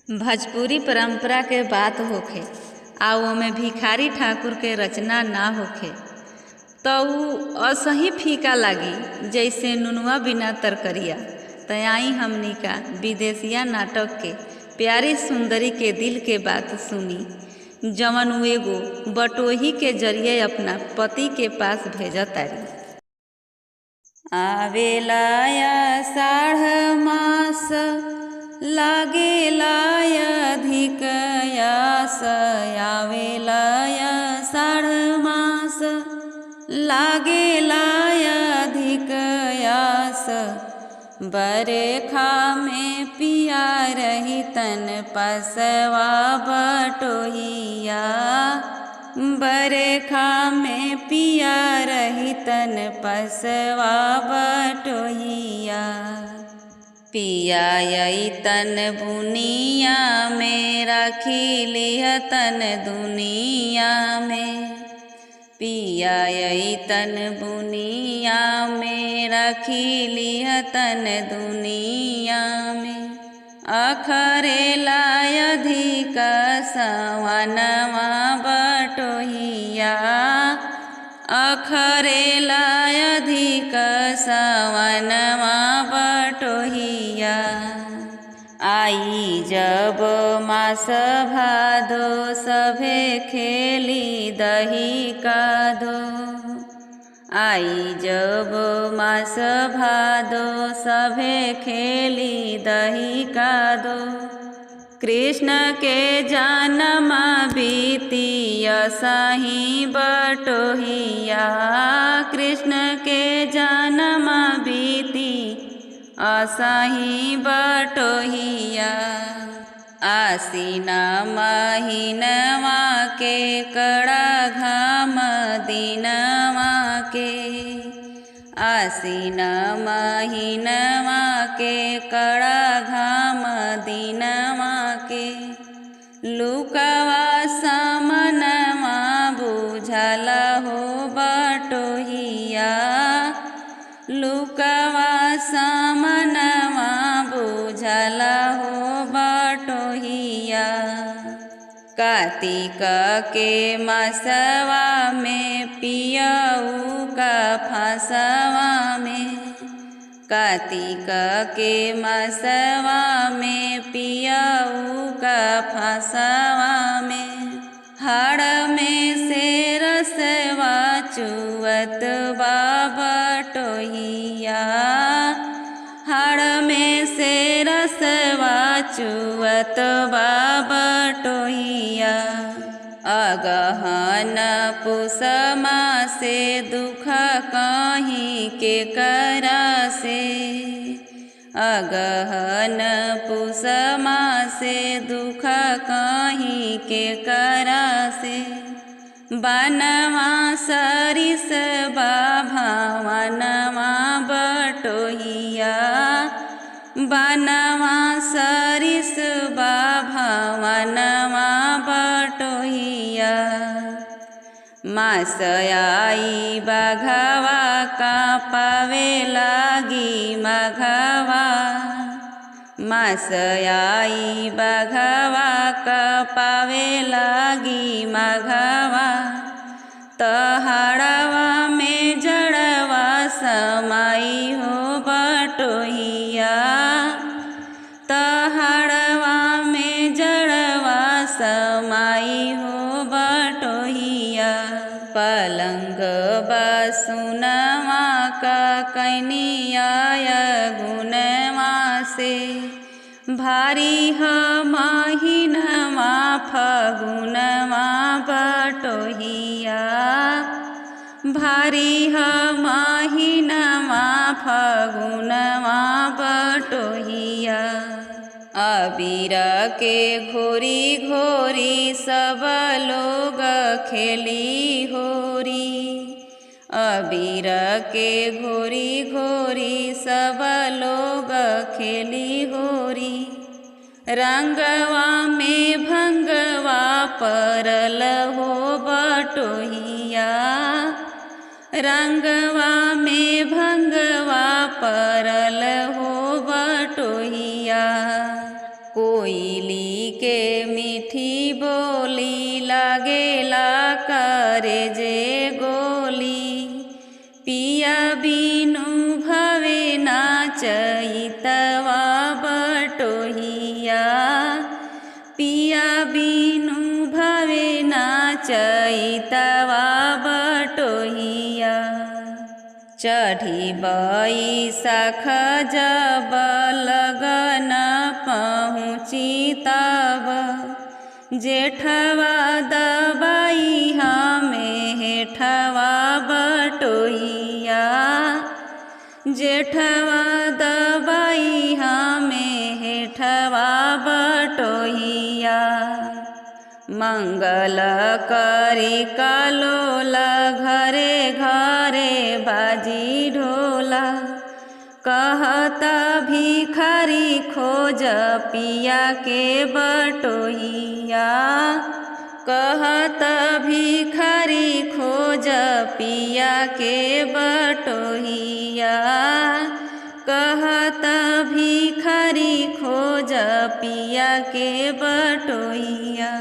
भोजपुरी परंपरा के बात होखे आ ओमे भिखारी ठाकुर के रचना ना होखे तो ऊ असही फीका लागी जैसे नुनवा बिना तरकरिया। तयाई हमनी का विदेशिया नाटक के प्यारी सुंदरी के दिल के बात सुनी जवन ऊ एगो बटोही के जरिए अपना पति के पास भेजतारी। आवेला आषाढ़ मास लागेला अधिक आस, आवेला आषाढ़ मास लागेला अधिक आस, बरखा में पिया रही तन पसवा बटोहिया, बरखा में पिया रही तन पसवा बटोहिया। पिया यई तन बुनिया में राखी लिह तन दुनिया में, पिया यई तन बुनिया में राखी लिह तन दुनिया में। अखरेला अधिक सवनवा बटोहिया, अखरेला अधिक सवनवा बटोहिया। आई जब मास भादो सभे खेली दही कादो, आई जब मास भादो सभे खेली दही कादो। कृष्ण के जन्म बीती असही बटोहिया, कृष्ण के जन्म बीती असही बटोहिया। आसीन महीनवा के कड़ा घाम दिनवा के, आसीन महीनवा के कड़ा घाम दिनवा के। लुकवा समनवा बुझल हो बटोहिया, लुकवा समनवा बुझल हो बटोहिया। कार्तिक के मासवा में पियऊ का फांसवा में, कार्तिक के मासवा में पियऊ का फांसवा में। हाड़ में से रसवा चुवत बा बटोहिया, हाड़ में से रसवा चुवत बा बटोहिया। अगहन पुसमा से दुख कहीं के करा से, अगहन पुसमा से दुख कहीं के करा से। बनवा सरिस भावनवा बटोहिया, बनवा सरिस भावनवा बटोहिया। मास आई बाघवा का पावे लागी मघवा, मास आई बाघवा का पावे लागी मघवा। तहाड़वा में जड़वा समाई हो बटोहिया, तहाड़वा में जड़वा समाई हो बटोहिया। पलंग बासुनवा का कनिया गुनवा से, भारी ह महीनवा फगुनवा बटोहिया, भारी ह महीनवा फगुनवा बटोहिया। अबीर के घोरी घोरी सब लोग खेली होरी, अबीर के घोरी घोरी सब लोग खेली होरी। रंगवा में भंगवा परल हो बटोहिया, रंगवा में भंगवा परल हो बटोहिया। कोई कुली के मीठी बोली लागेला करे जे गोली। पिया बिनु भवे ना चैतवा बटोहिया, पिया बिनु भवे ना चैतवा बटोहिया। चढ़ी बैसाख जब लगन पहुँची तब, जेठवा दबाई हमें हेठवा बटोहिया, जेठवा दबाई हमें हेठवा बटोहिया। मंगल करी कलोला घरे घरे बाजी ढोला, कहता भिखारी खोज पिया के बटोहिया, कहता भिखारी खोज पिया के बटोहिया, कहता भिखारी खोज पिया के बटोहिया।